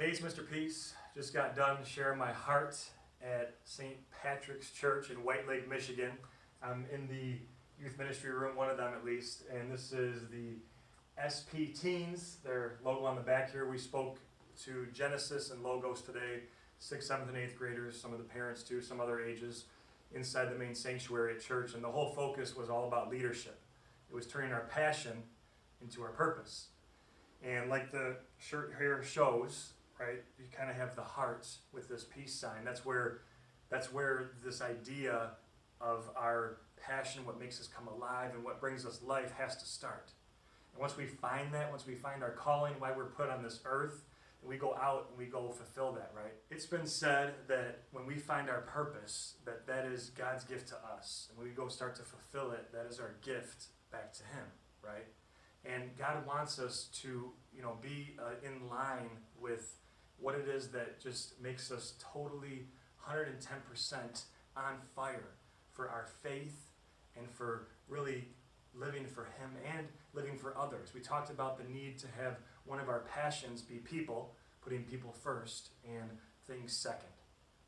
Hey, it's Mr. Peace. Just got done sharing my heart at St. Patrick's Church in White Lake, Michigan. I'm in the youth ministry room, one of them at least, and this is the SP Teens, their logo on the back here. We spoke to Genesis and Logos today, 6th, 7th, and 8th graders, some of the parents too, some other ages, inside the main sanctuary at church, and the whole focus was all about leadership. It was turning our passion into our purpose. And like the shirt here shows, right, you kind of have the heart with this peace sign. That's where this idea of our passion, what makes us come alive and what brings us life, has to start. And once we find that, once we find our calling, why we're put on this earth, and we go out and we go fulfill that, right? It's been said that when we find our purpose, that is God's gift to us. And when we go start to fulfill it, that is our gift back to Him, right? And God wants us to, be in line with what it is that just makes us totally 110% on fire for our faith and for really living for Him and living for others. We talked about the need to have one of our passions be people, putting people first and things second.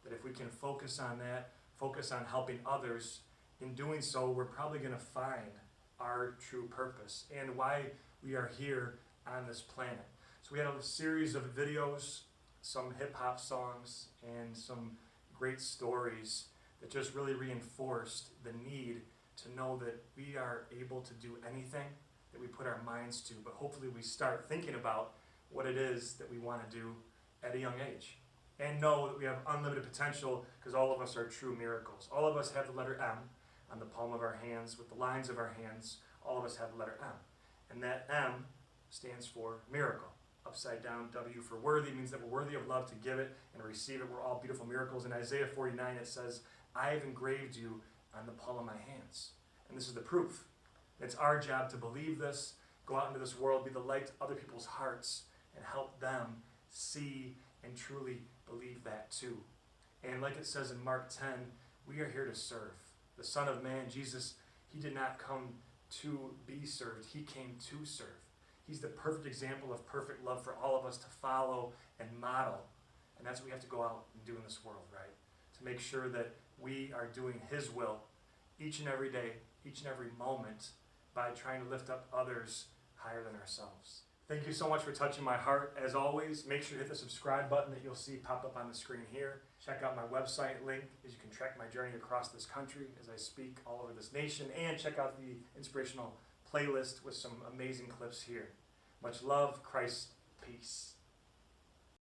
That if we can focus on that, focus on helping others, in doing so, we're probably going to find our true purpose and why we are here on this planet. So we had a series of videos, some hip-hop songs, and some great stories that just really reinforced the need to know that we are able to do anything that we put our minds to, but hopefully we start thinking about what it is that we want to do at a young age. And know that we have unlimited potential because all of us are true miracles. All of us have the letter M on the palm of our hands, with the lines of our hands. All of us have the letter M. And that M stands for miracle. Upside down, W for worthy means that we're worthy of love to give it and receive it. We're all beautiful miracles. In Isaiah 49 it says, I have engraved you on the palm of my hands. And this is the proof. It's our job to believe this, go out into this world, be the light to other people's hearts, and help them see and truly believe that too. And like it says in Mark 10, we are here to serve. The Son of Man, Jesus, He did not come to be served. He came to serve. He's the perfect example of perfect love for all of us to follow and model. And that's what we have to go out and do in this world, right? To make sure that we are doing His will each and every day, each and every moment, by trying to lift up others higher than ourselves. Thank you so much for touching my heart. As always, make sure to hit the subscribe button that you'll see pop up on the screen here. Check out my website link as you can track my journey across this country as I speak all over this nation. And check out the inspirational playlist with some amazing clips here. Much love, Christ, peace.